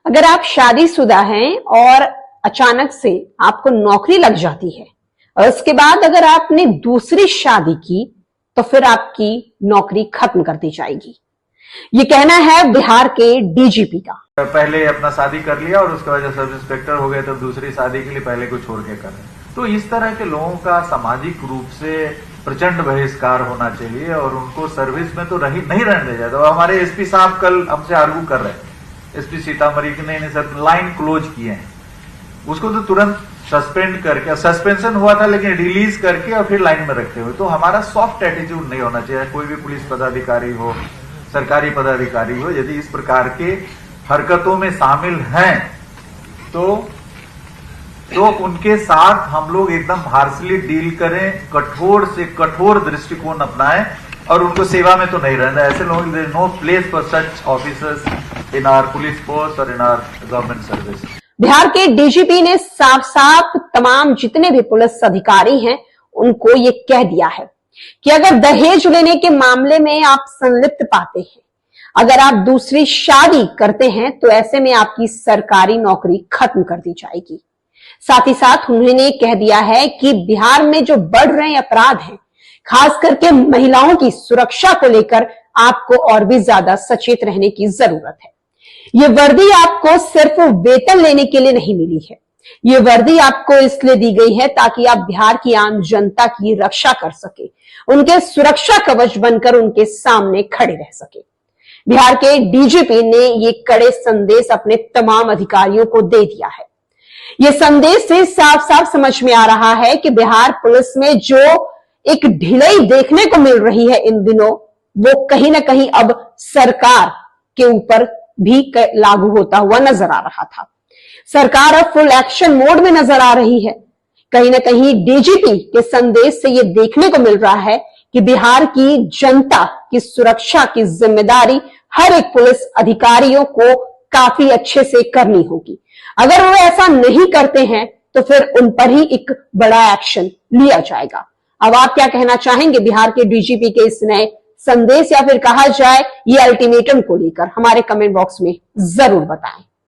अगर आप शादीशुदा हैं और अचानक से आपको नौकरी लग जाती है और उसके बाद अगर आपने दूसरी शादी की तो फिर आपकी नौकरी खत्म कर दी जाएगी। ये कहना है बिहार के डीजीपी का। पहले अपना शादी कर लिया और उसके बाद जब सब इंस्पेक्टर हो गए तो दूसरी शादी के लिए पहले को छोड़ के कर। तो इस तरह के लोगों का सामाजिक रूप से प्रचंड बहिष्कार होना चाहिए और उनको सर्विस में तो नहीं रहने दिया जाए। तो हमारे एसपी साहब कल हमसे आर्गू कर रहे हैं, एसपी सीतामढ़ी ने सर लाइन क्लोज किए हैं, उसको तो तुरंत सस्पेंड करके, सस्पेंशन हुआ था लेकिन रिलीज करके और फिर लाइन में रखते हुए। तो हमारा सॉफ्ट एटीट्यूड नहीं होना चाहिए। कोई भी पुलिस पदाधिकारी हो, सरकारी पदाधिकारी हो, यदि इस प्रकार के हरकतों में शामिल हैं तो उनके साथ हम लोग एकदम हार्शली डील करें, कठोर से कठोर दृष्टिकोण अपनाएं और उनको सेवा में तो नहीं रहना। ऐसे लोग no place for such officers in our police force और in our government service. Bihar के डीजीपी ने साफ साफ तमाम जितने भी पुलिस अधिकारी हैं उनको ये कह दिया है कि अगर दहेज लेने के मामले में आप संलिप्त पाते हैं, अगर आप दूसरी शादी करते हैं तो ऐसे में आपकी सरकारी नौकरी खत्म कर दी जाएगी। साथ ही साथ उन्होंने कह दिया है कि बिहार में जो बढ़ रहे अपराध हैं, खास करके महिलाओं की सुरक्षा को लेकर आपको और भी ज्यादा सचेत रहने की जरूरत है। ये वर्दी आपको सिर्फ वेतन लेने के लिए नहीं मिली है, ये वर्दी आपको इसलिए दी गई है ताकि आप बिहार की आम जनता की रक्षा कर सके, उनके सुरक्षा कवच बनकर उनके सामने खड़े रह सके। बिहार के डीजीपी ने ये कड़े संदेश अपने तमाम अधिकारियों को दे दिया है। ये संदेश से साफ साफ समझ में आ रहा है कि बिहार पुलिस में जो एक ढिलाई देखने को मिल रही है इन दिनों, वो कहीं ना कहीं अब सरकार के ऊपर भी लागू होता हुआ नजर आ रहा था। सरकार अब फुल एक्शन मोड में नजर आ रही है। कहीं ना कहीं डीजीपी के संदेश से ये देखने को मिल रहा है कि बिहार की जनता की सुरक्षा की जिम्मेदारी हर एक पुलिस अधिकारियों को काफी अच्छे से करनी होगी। अगर वो ऐसा नहीं करते हैं तो फिर उन पर ही एक बड़ा एक्शन लिया जाएगा। अब आप क्या कहना चाहेंगे बिहार के डीजीपी के इस नए संदेश या फिर कहा जाए ये अल्टीमेटम को लेकर? हमारे कमेंट बॉक्स में जरूर बताएं।